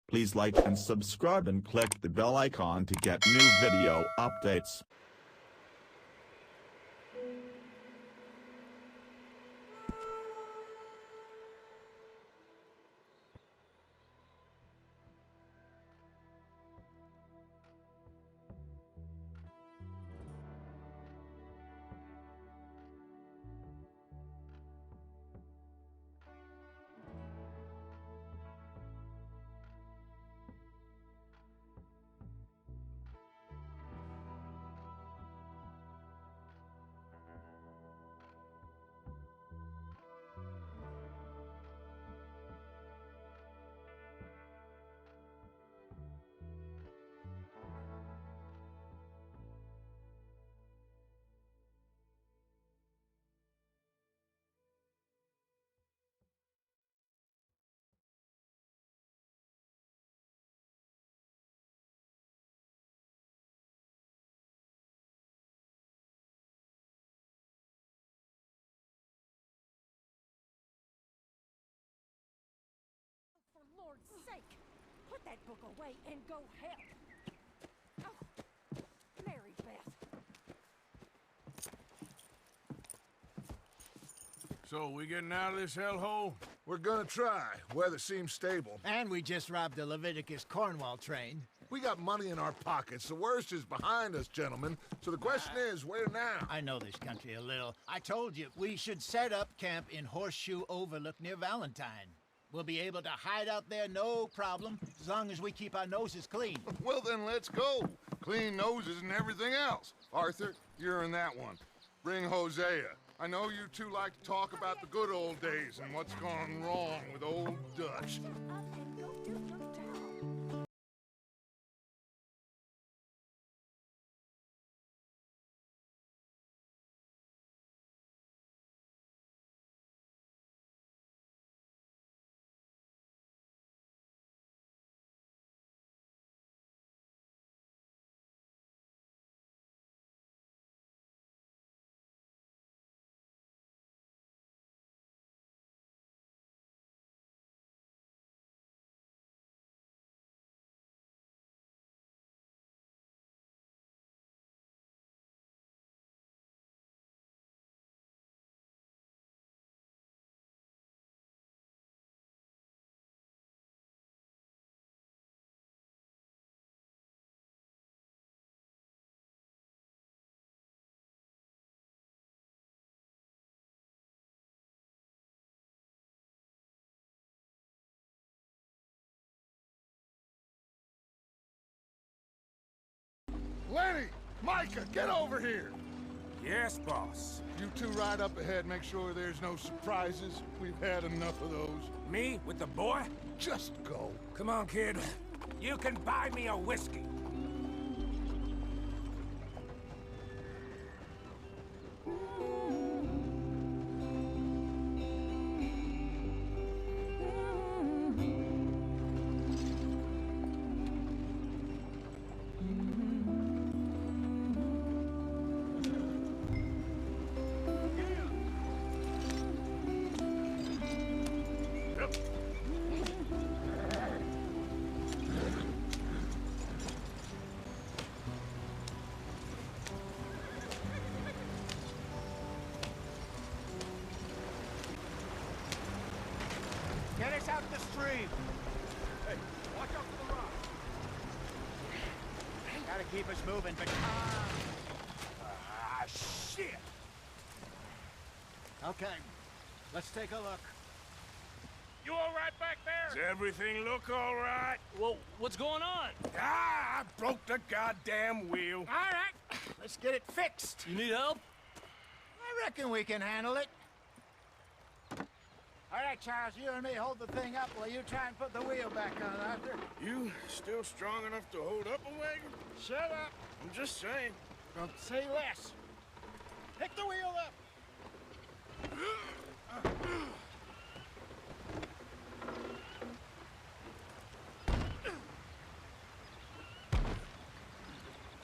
Please like and subscribe and click the bell icon to get new video updates. For Lord's sake, put that book away and go help. Oh, Mary Beth. So, we getting out of this hellhole? We're gonna try. Weather seems stable. And we just robbed the Leviticus Cornwall train. We got money in our pockets. The worst is behind us, gentlemen. So the question is, where now? I know this country a little. I told you, we should set up camp in Horseshoe Overlook near Valentine. We'll be able to hide out there no problem, as long as we keep our noses clean. Well, then let's go. Clean noses and everything else. Arthur, you're in that one. Bring Hosea. I know you two like to talk about the good old days and what's gone wrong with old Dutch. Up and go do your job. Lenny! Micah, get over here! Yes, boss. You two ride up ahead, make sure there's no surprises. We've had enough of those. Me with the boy? Just go. Come on, kid. You can buy me a whiskey. Get us out the stream. Hey, watch out for the rock. Gotta keep us moving, but... Ah, shit! Okay, let's take a look. You all right back there? Does everything look all right? Well, what's going on? Ah, I broke the goddamn wheel. All right, let's get it fixed. You need help? I reckon we can handle it. All right, Charles, you and me hold the thing up while you try and put the wheel back on, Arthur. You still strong enough to hold up a wagon? Shut up. I'm just saying. Don't say less. Pick the wheel up.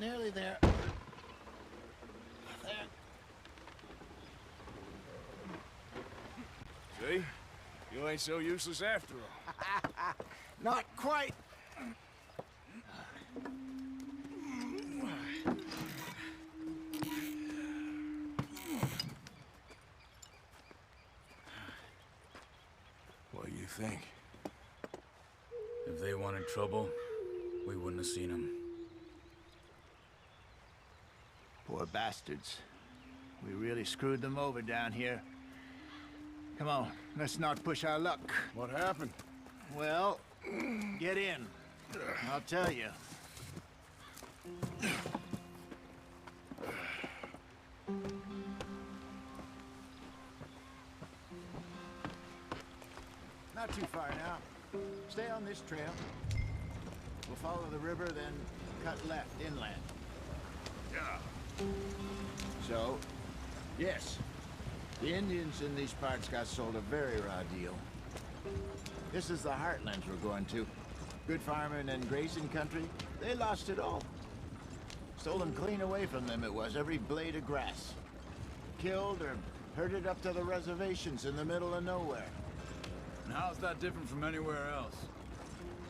Nearly there. There. See? You ain't so useless after all. Not quite. What do you think? If they wanted trouble, we wouldn't have seen them. Poor bastards. We really screwed them over down here. Come on, let's not push our luck. What happened? Well, get in. I'll tell you. Not too far now. Stay on this trail. We'll follow the river, then cut left inland. Yeah. So, yes, the Indians in these parts got sold a very raw deal. This is the heartlands we're going to. Good farming and grazing country, they lost it all. Stolen clean away from them it was, every blade of grass. Killed or herded up to the reservations in the middle of nowhere. And how's that different from anywhere else?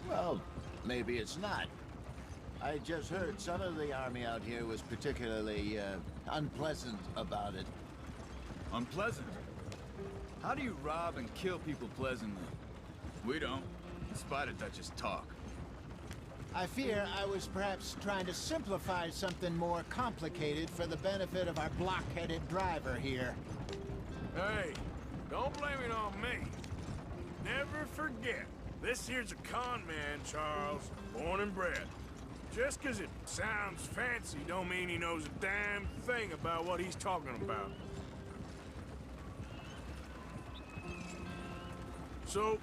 Well, maybe it's not. I just heard some of the army out here was particularly, unpleasant about it. Unpleasant? How do you rob and kill people pleasantly? We don't, in spite of Dutch's talk. I fear I was perhaps trying to simplify something more complicated for the benefit of our block-headed driver here. Hey, don't blame it on me. Never forget, this here's a con man, Charles, born and bred. Just 'cause it sounds fancy don't mean he knows a damn thing about what he's talking about. So,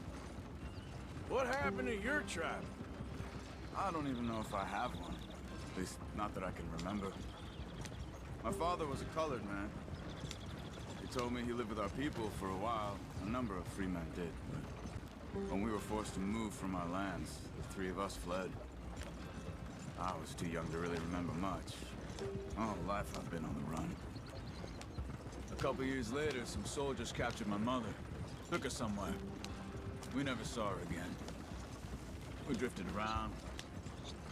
what happened to your tribe? I don't even know if I have one. At least, not that I can remember. My father was a colored man. He told me he lived with our people for a while. A number of free men did, but when we were forced to move from our lands, the three of us fled. I was too young to really remember much. My whole life I've been on the run. A couple years later, some soldiers captured my mother. Took her somewhere. We never saw her again. We drifted around.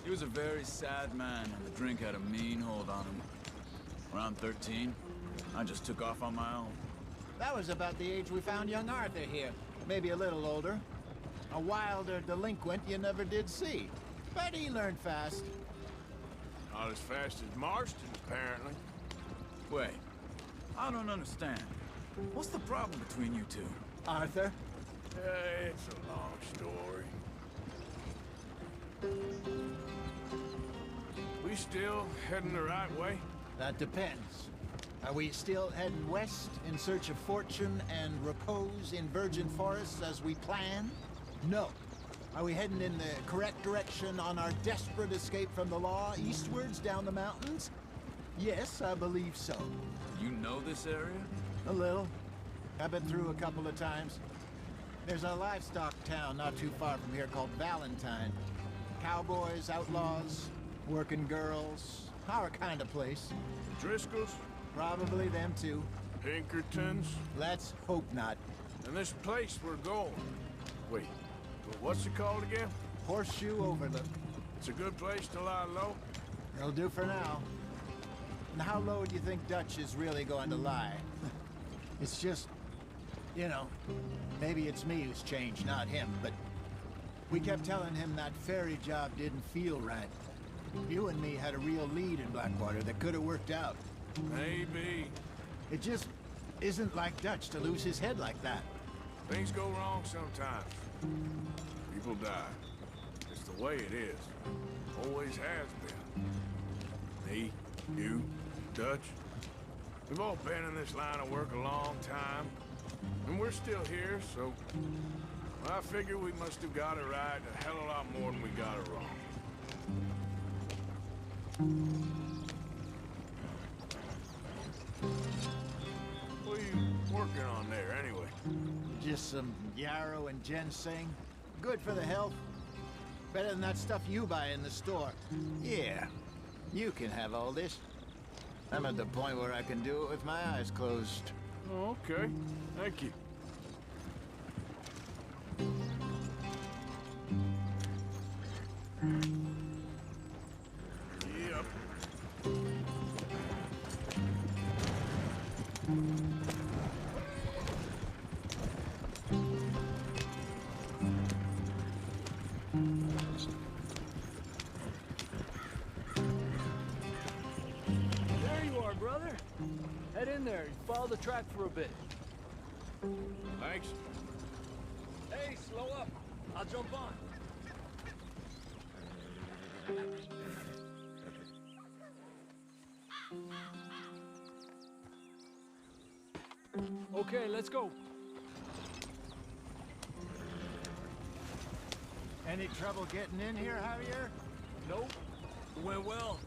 He was a very sad man, and the drink had a mean hold on him. Around 13, I just took off on my own. That was about the age we found young Arthur here. Maybe a little older. A wilder delinquent you never did see. But he learned fast. Not as fast as Marston, apparently. Wait, I don't understand. What's the problem between you two? Arthur? It's a long story. We still heading the right way? That depends. Are we still heading west in search of fortune and repose in virgin forests as we planned? No. Are we heading in the correct direction on our desperate escape from the law eastwards down the mountains? Yes, I believe so. You know this area? A little. I've been through a couple of times. There's a livestock town not too far from here called Valentine. Cowboys, outlaws, working girls, our kind of place. Driscoll's? Probably them too. Pinkertons? Let's hope not. And this place we're going. Wait, what's it called again? Horseshoe Overlook. It's a good place to lie low? It'll do for now. And how low do you think Dutch is really going to lie? It's just, you know, maybe it's me who's changed, not him, but we kept telling him that ferry job didn't feel right. You and me had a real lead in Blackwater that could have worked out. Maybe. It just isn't like Dutch to lose his head like that. Things go wrong sometimes. People die. It's the way it is. Always has been. Me, you, Dutch. We've all been in this line of work a long time. And we're still here, so... I figure we must have got it right a hell of a lot more than we got it wrong. What are you working on there, anyway? Just some yarrow and ginseng. Good for the health. Better than that stuff you buy in the store. Yeah, you can have all this. I'm at the point where I can do it with my eyes closed. Oh, okay. Thank you. Yep. There you are, brother. Head in there. Follow the track for a bit. Thanks. Hey, slow up. I'll jump on. Okay, let's go. Any trouble getting in here, Javier? Nope. It went well.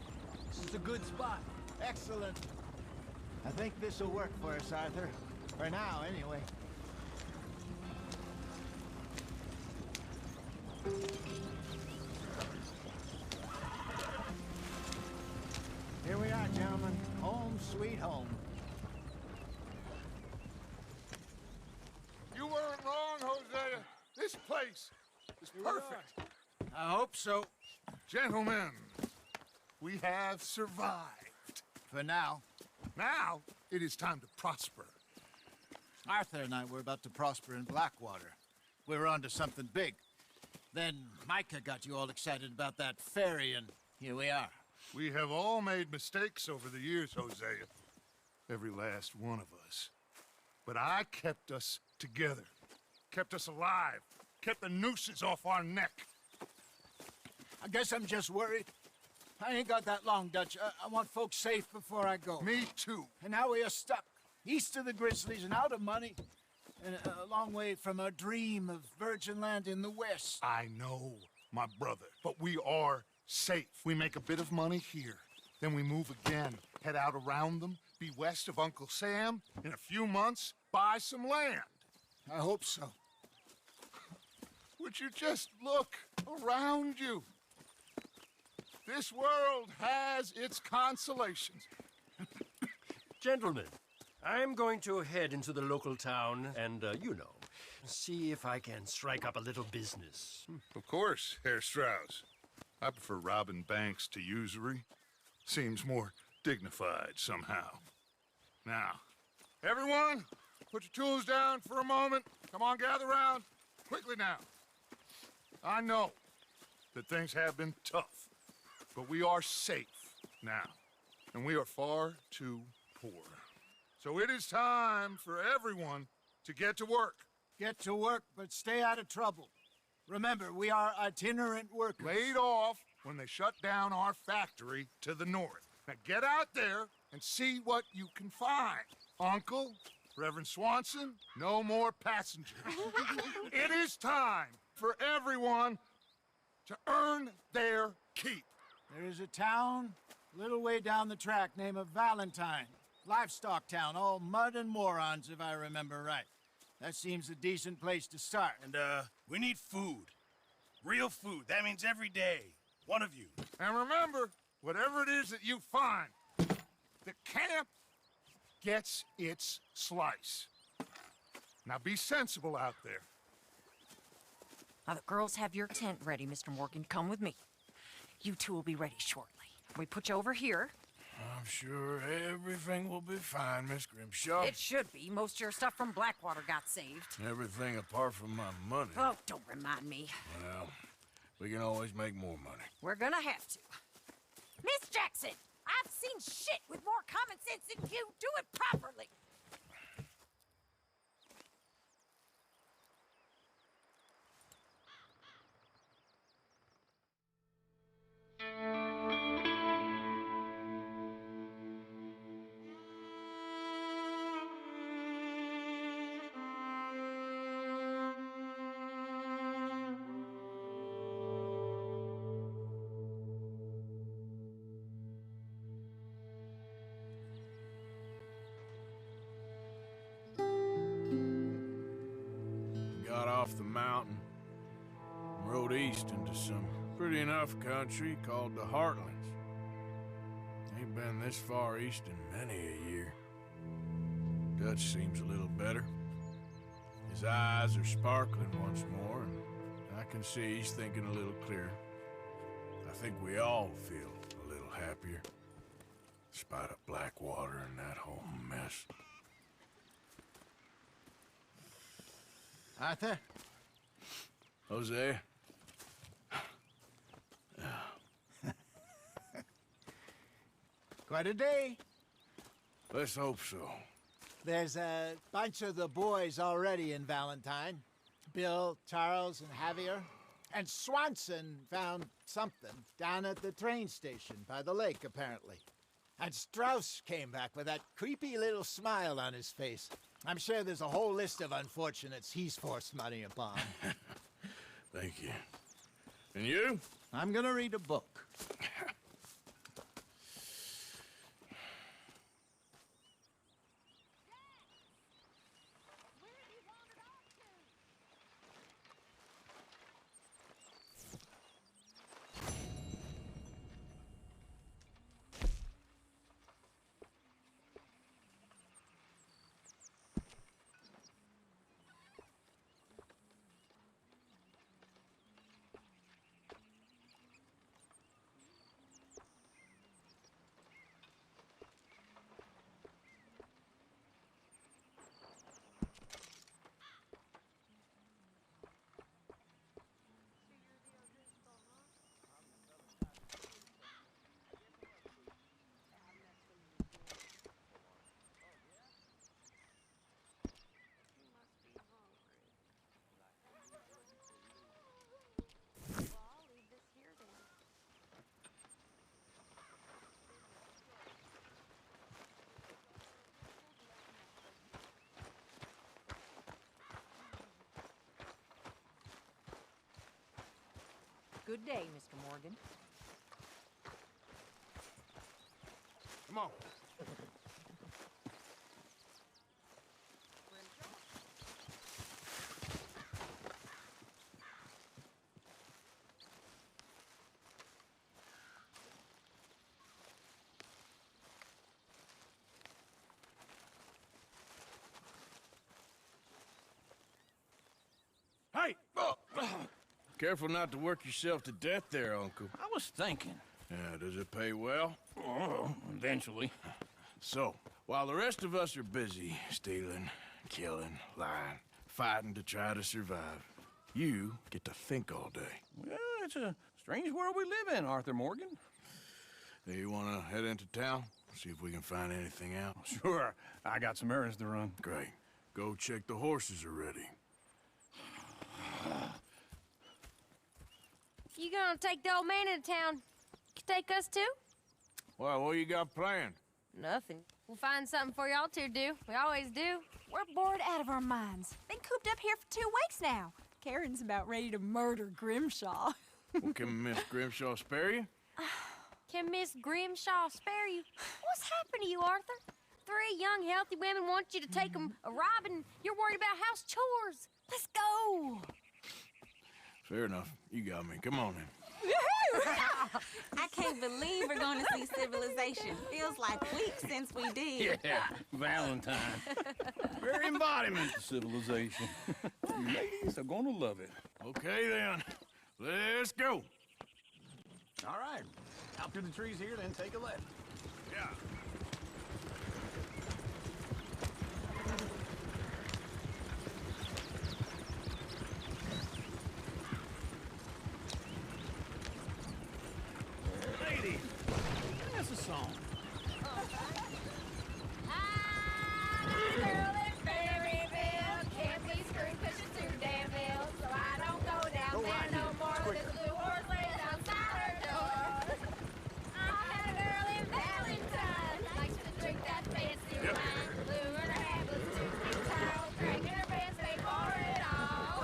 This is a good spot. Excellent. I think this'll work for us, Arthur. For now, anyway. Here we are, gentlemen. Home sweet home. You weren't wrong, Hosea. This place is perfect. I hope so. Gentlemen, we have survived. For now. Now, it is time to prosper. Arthur and I were about to prosper in Blackwater. We were onto something big. Then Micah got you all excited about that ferry, and here we are. We have all made mistakes over the years, Hosea. Every last one of us. But I kept us together. Kept us alive. Kept the nooses off our neck. I guess I'm just worried. I ain't got that long, Dutch. I want folks safe before I go. Me too. And now we are stuck, east of the Grizzlies and out of money, and a long way from our dream of virgin land in the west. I know, my brother, but we are safe. We make a bit of money here, then we move again, head out around them, be west of Uncle Sam, in a few months, buy some land. I hope so. Would you just look around you? This world has its consolations. Gentlemen, I'm going to head into the local town and, see if I can strike up a little business. Of course, Herr Strauss. I prefer robbing banks to usury. Seems more dignified somehow. Now, everyone, put your tools down for a moment. Come on, gather round. Quickly now. I know that things have been tough, but we are safe now, and we are far too poor. So it is time for everyone to get to work. Get to work, but stay out of trouble. Remember, we are itinerant workers. Laid off when they shut down our factory to the north. Now get out there and see what you can find. Uncle, Reverend Swanson, no more passengers. It is time for everyone to earn their keep. There is a town a little way down the track named Valentine. Livestock town, all mud and morons, if I remember right. That seems a decent place to start. And, we need food. Real food. That means every day. One of you. And remember, whatever it is that you find, the camp gets its slice. Now be sensible out there. Now, the girls have your tent ready, Mr. Morgan. Come with me. You two will be ready shortly. We put you over here. I'm sure everything will be fine, Miss Grimshaw. It should be. Most of your stuff from Blackwater got saved. Everything apart from my money. Oh, don't remind me. Well, we can always make more money. We're gonna have to. Miss Jackson, I've seen shit with more common sense than you. Do it properly. Got off the mountain and rode east into some pretty enough country called the Heartlands. Ain't been this far east in many a year. Dutch seems a little better. His eyes are sparkling once more, and I can see he's thinking a little clearer. think we all feel a little happier. Despite of Blackwater and that whole mess. Arthur? Jose? Quite a day. Let's hope so. There's a bunch of the boys already in Valentine. Bill, Charles, and Javier. And Swanson found something down at the train station by the lake, apparently. And Strauss came back with that creepy little smile on his face. I'm sure there's a whole list of unfortunates he's forced money upon. Thank you. And you? I'm gonna read a book. Good day, Mr. Morgan. Come on. Hey! Careful not to work yourself to death there, Uncle. I was thinking. Yeah, does it pay well? Oh, eventually. So, while the rest of us are busy stealing, killing, lying, fighting to try to survive, you get to think all day. Well, it's a strange world we live in, Arthur Morgan. Hey, you want to head into town? See if we can find anything out? Sure, I got some errands to run. Great. Go check the horses are ready. You gonna take the old man into town? You take us too? Well, what you got planned? Nothing. We'll find something for y'all to do. We always do. We're bored out of our minds. Been cooped up here for 2 weeks now. Karen's about ready to murder Grimshaw. Well, can Miss Grimshaw spare you? Can Miss Grimshaw spare you? What's happened to you, Arthur? 3 young, healthy women want you to take them a robbing. You're worried about house chores. Let's go. Fair enough. You got me. Come on in. I can't believe we're going to see civilization. Feels like weeks since we did. Yeah, Valentine. Very embodiment of civilization. You ladies are gonna love it. Okay, then. Let's go. All right. Out through the trees here, then take a left. Yeah. Ladies, that's a song. Girl in Berryville can't be screwed 'cause she's too damn ill. So I don't go down there no more. There's a blue horse laying outside her door. I had a girl in Valentine likes to drink that fancy wine. Blue in her hair, blue toothpick towel, cranking her pants, paid for it all.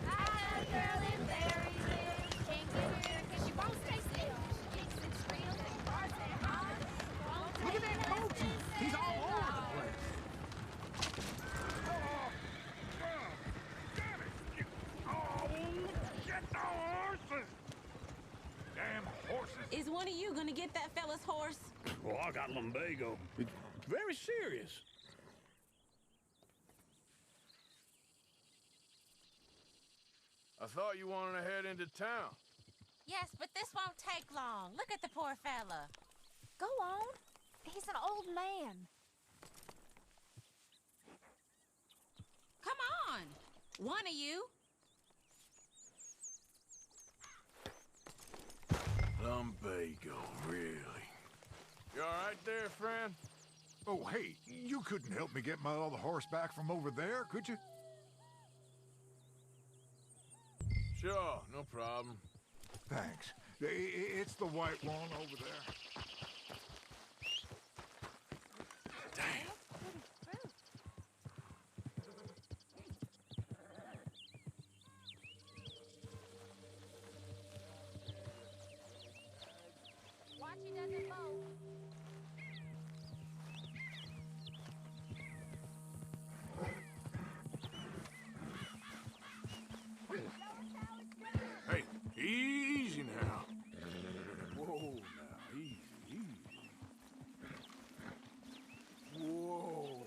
I had a girl in Berryville can't get her 'cause she won't stay still. She kicks and squeals and barks and hollers. Look at that coach. He's all over the place. Is one of you going to get that fella's horse? Well, I got lumbago. It's very serious. I thought you wanted to head into town. Yes, but This won't take long. Look at the poor fella. Go on. He's an old man. Come on. One of you. Lumbago, really? You all right there, friend? Oh, hey, you couldn't help me get my other horse back from over there, could you? Sure, no problem. Thanks. It's the white one over there. Damn. Watch he doesn't bolt. Hey, easy now. Whoa, now, easy, easy. Whoa.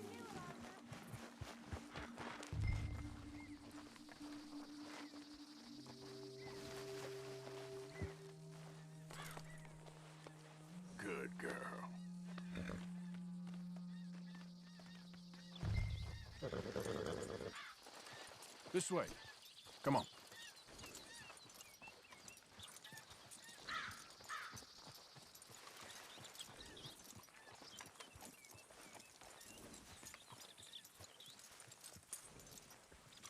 Good girl. This way. Come on.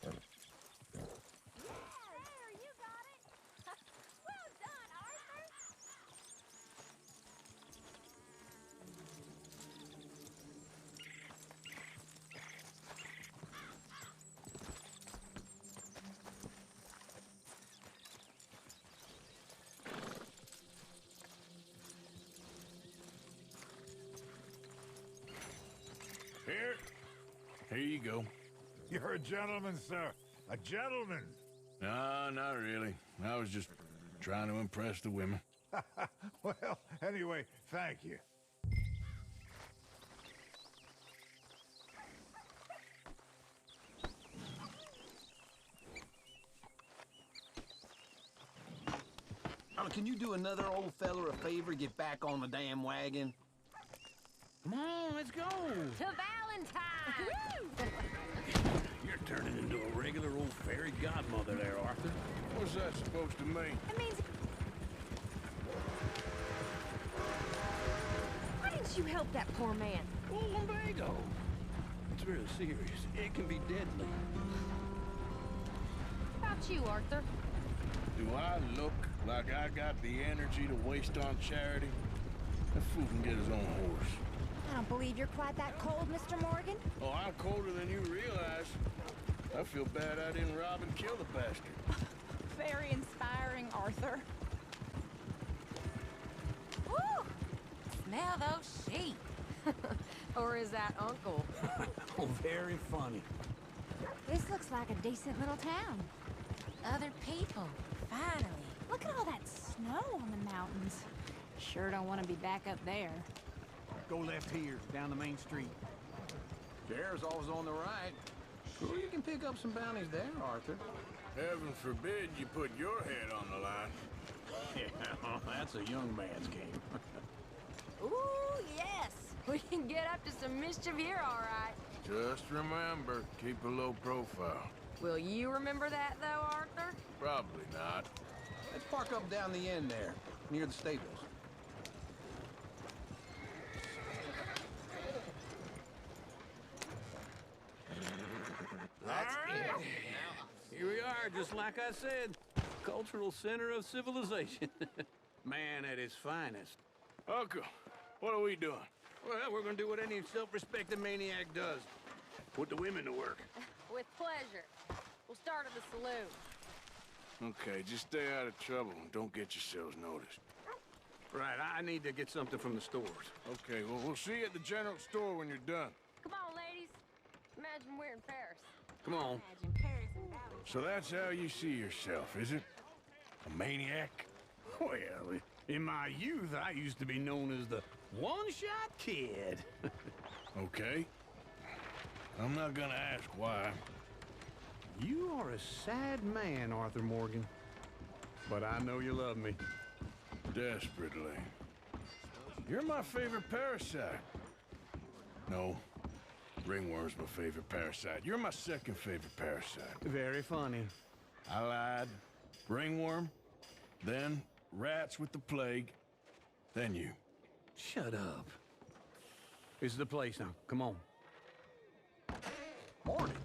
There, you got it. Well done, Arthur. Here you go. You're a gentleman, sir. A gentleman. No, not really. I was just trying to impress the women. Well, anyway, thank you. Can you do another old feller a favor? Get back on the damn wagon? Come on, let's go. To Valentine. You're turning into a regular old fairy godmother there, Arthur. What's that supposed to mean? It means... Why didn't you help that poor man? Oh, lumbago. It's real serious. It can be deadly. How about you, Arthur? Do I look like I got the energy to waste on charity? That fool can get his own horse. I don't believe you're quite that cold, Mr. Morgan. Oh, I'm colder than you realize. I feel bad I didn't rob and kill the bastard. Very inspiring, Arthur. Woo! Smell those sheep. Or is that Uncle? Oh, very funny. This looks like a decent little town. Other people, finally. Look at all that snow on the mountains. Sure don't want to be back up there. Go left here, down the main street. Sheriff's always on the right. Sure, you can pick up some bounties there, Arthur. Heaven forbid you put your head on the line. Yeah, that's a young man's game. Ooh, yes. We can get up to some mischief here, all right. Just remember, keep a low profile. Will you remember that, though, Arthur? Probably not. Let's park up down the end there, near the stables. Here we are, just like I said. Cultural center of civilization. Man at his finest. Uncle, what are we doing? Well, we're gonna do what any self-respecting maniac does. Put the women to work. With pleasure. We'll start at the saloon. Okay, just stay out of trouble and don't get yourselves noticed. Right, I need to get something from the stores. Okay, well, we'll see you at the general store when you're done. Come on, ladies. Imagine we're in Paris. Come on. Imagine Paris and Valley. So that's how you see yourself, is it? A maniac? Well, in my youth, I used to be known as the one-shot kid. Okay. I'm not gonna ask why. You are a sad man, Arthur Morgan. But I know you love me. desperately. You're my favorite parasite. No, ringworm's my favorite parasite. You're my second favorite parasite. Very funny. I lied. Ringworm, then rats with the plague, then you. Shut up. This is the place now. Come on. Morning.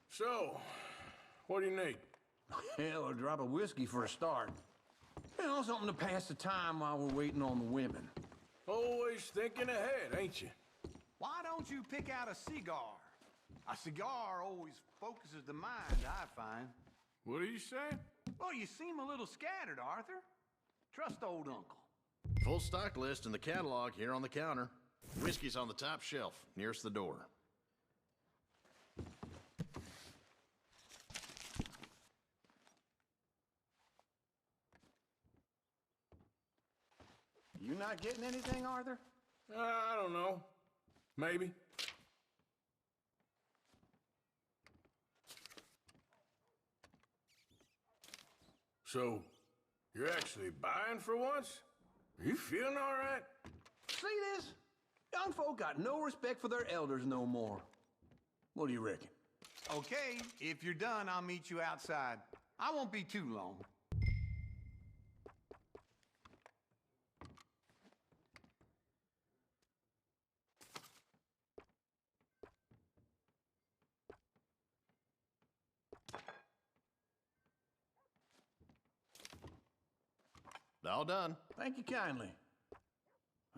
So, what do you need? Hell, a drop of whiskey for a start. You know, something to pass the time while we're waiting on the women. Always thinking ahead, ain't you? Why don't you pick out a cigar? A cigar always focuses the mind, I find. What are you saying? Well, you seem a little scattered, Arthur. Trust old uncle. Full stock list in the catalog here on the counter. Whiskey's on the top shelf, nearest the door. You not getting anything, Arthur? I don't know. Maybe. So, you're actually buying for once? Are you feeling all right? See this? Young folk got no respect for their elders no more. What do you reckon? Okay, if you're done, I'll meet you outside. I won't be too long. All done. Thank you kindly.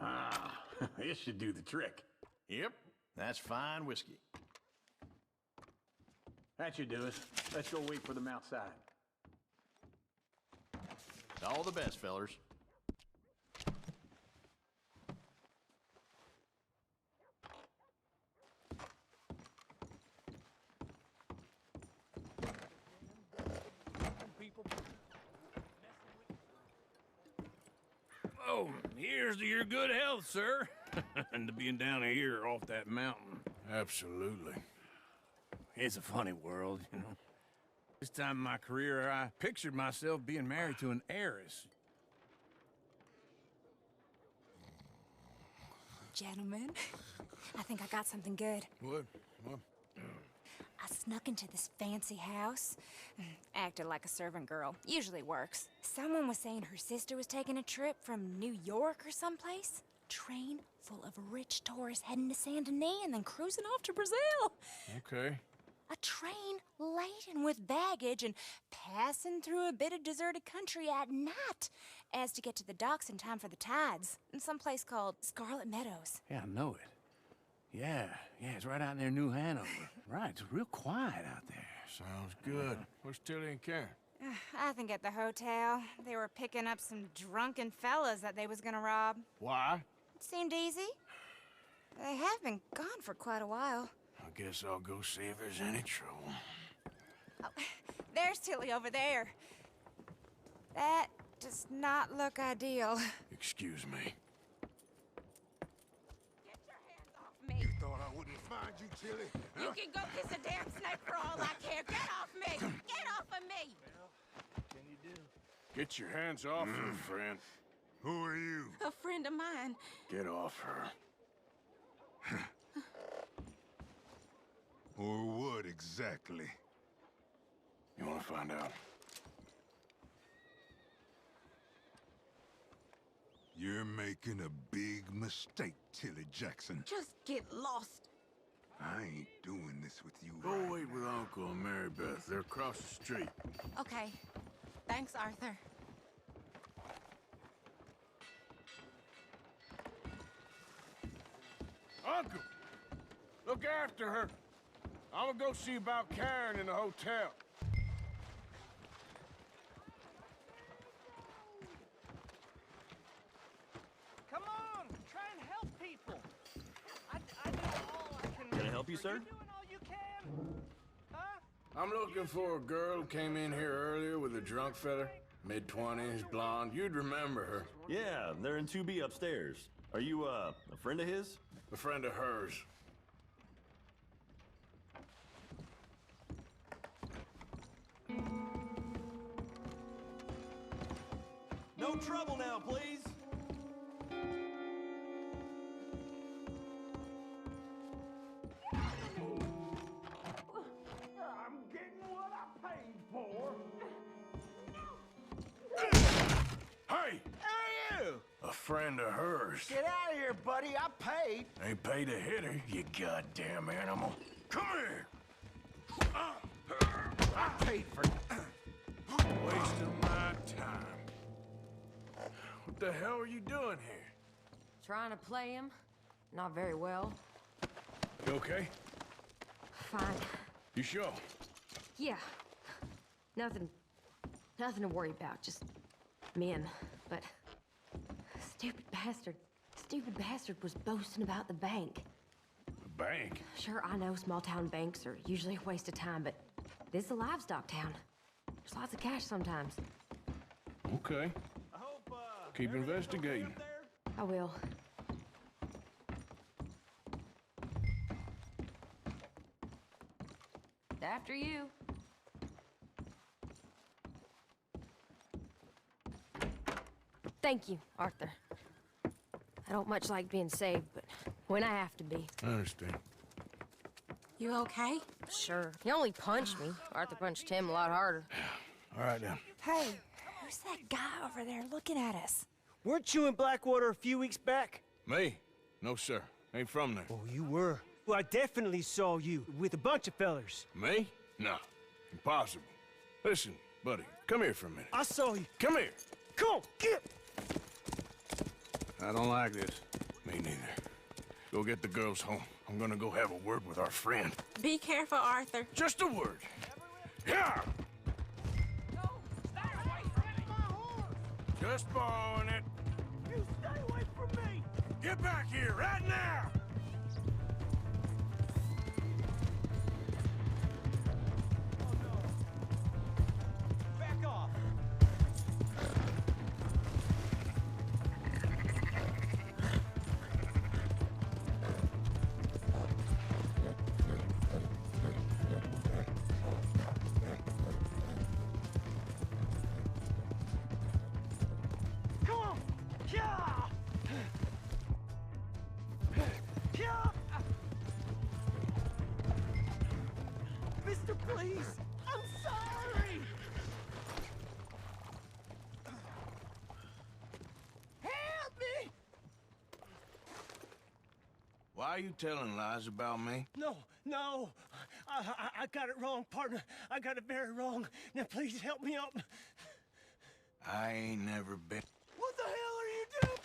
Ah, this should do the trick. Yep, that's fine whiskey. That should do us. Let's go wait for them outside. All the best, fellers. Oh, here's to your good health, sir. And to being down here off that mountain. Absolutely. It's a funny world, you know. This time in my career, I pictured myself being married to an heiress. Gentlemen, I think I got something good. What? I snuck into this fancy house. Acted like a servant girl. Usually works. Someone was saying her sister was taking a trip from New York or someplace. Train full of rich tourists heading to Saint Denis and then cruising off to Brazil. Okay. A train laden with baggage and passing through a bit of deserted country at night as to get to the docks in time for the tides in some place called Scarlet Meadows. Yeah, I know it. Yeah, it's right out near New Hanover. Right, it's real quiet out there. Sounds good. Where's Tilly and Karen? I think at the hotel. They were picking up some drunken fellas that they was gonna rob. Why? It seemed easy. They have been gone for quite a while. I guess I'll go see if there's any trouble. Oh, there's Tilly over there. That does not look ideal. Excuse me. Get your hands off me. Thought I wouldn't find you, Tilly. You can go kiss a damn snake for all I care. Get off me! Get off of me! Can you do? Get your hands off her, friend. Who are you? A friend of mine. Get off her. Or what exactly? You want to find out? You're making a big mistake, Tilly Jackson. Just get lost. I ain't doing this with you. Go wait with Uncle and Mary Beth. They're across the street. Okay. Thanks, Arthur. Uncle! Look after her. I'm gonna go see about Karen in the hotel. Come on, try and help people. I do all I can. Can I help you, sir? You're doing all you can. Huh? I'm looking for a girl who came in here earlier with a drunk fella. Mid-20s, blonde. You'd remember her. Yeah, they're in 2B upstairs. Are you, a friend of his? A friend of hers. No trouble now, please. I'm getting what I paid for. Hey! Hey, you! A friend of hers. Get out of here, buddy. I paid. Ain't paid to hit her, you goddamn animal. Come here! I paid for Wasting my time. What the hell are you doing here? Trying to play him. Not very well. You okay? Fine. You sure? Yeah. Nothing to worry about. Just men. But stupid bastard was boasting about the bank. The bank? Sure, I know small town banks are usually a waste of time, but this is a livestock town. There's lots of cash sometimes. Okay. Keep investigating. I will. After you. Thank you, Arthur. I don't much like being saved, but when I have to be. I understand. You okay? Sure. He only punched me. Arthur punched him a lot harder. All right, then. Hey, who's that guy over there looking at us? Weren't you in Blackwater a few weeks back? Me? No, sir. Ain't from there. Oh, you were. Well, I definitely saw you with a bunch of fellers. Me? No. Impossible. Listen, buddy, come here for a minute. I saw you. Come here. Come on, get! I don't like this. Me neither. Go get the girls home. I'm gonna go have a word with our friend. Be careful, Arthur. Just a word. Yeah! Just borrowing it. You stay away from me! Get back here right now! Back off! Come on! Yeah! Yeah! Mister, please! I'm sorry! Help me! Why are you telling lies about me? No. I got it wrong, partner. I got it very wrong. Now please help me up. I ain't never been... What the hell are you doing?